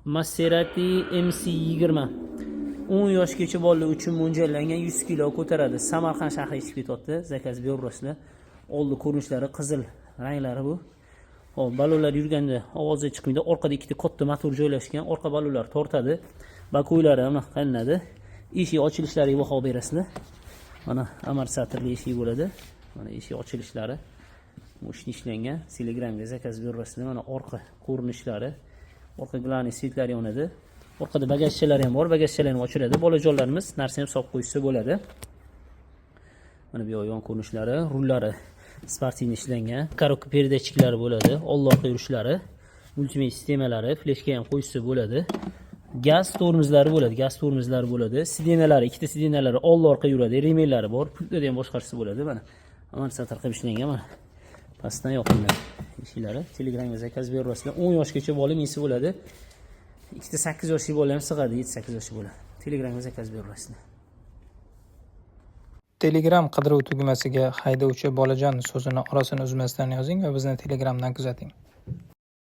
Maserati MC20 10 yoshgacha bolalar uchun mo'ljallangan 100 kilo ko'taradi. Samarqand shahri ichib ketyapti. Zakaz berasizlar. Oldi ko'rinishlari qizil ranglari bu. Hop, balonlar yurganda ovozi chiqmaydi. Orqada ikkita katta motor joylashgan. Orqa balonlar tortadi. Bakoylari mana qilinadi. Eshik ochilishlariga baho berasizlar. Mana amortisatorli eshik bo'ladi. Mana eshik ochilishlari mushni ishlangan. Telegramga zakaz berasizlar. Mana orqa ko'rinishlari. Orqa glani svitlari yonadi. Orqada bagajchalar ham bor. Bagajchalarni ochiladi. Bolajonlarimiz narsa ham solib qo'ysa bo'ladi. Mana bu yon ko'rinishlari, rullari sportivniy ishlangan. Korobka perdachiklari bo'ladi. Old-orqa yurishlari, multimedia sistemalari, fleshka ham qo'ysa bo'ladi. Gaz tormozlari bo'ladi. Gaz tormozlari bo'ladi. Sidenalari, ikkita sidenalari old-orqa yuradi. Remellari bor. Pultda ham boshqarsa bo'ladi. Mana amortisator qilib ishlangan mana. Pastdan yoqilgan eshiklari. Telegramga zakaz berasizlar. 10 yoshgacha bola minsa bo'ladi. Ikkita 8 yoshli bola ham sig'adi, 7-8 yoshli bola. Telegramga zakaz berasizlar. Telegram qidiruv tugmasiga haydovchi bolajon so'zini orasini uzmasdan yozing va bizni Telegramdan kuzating.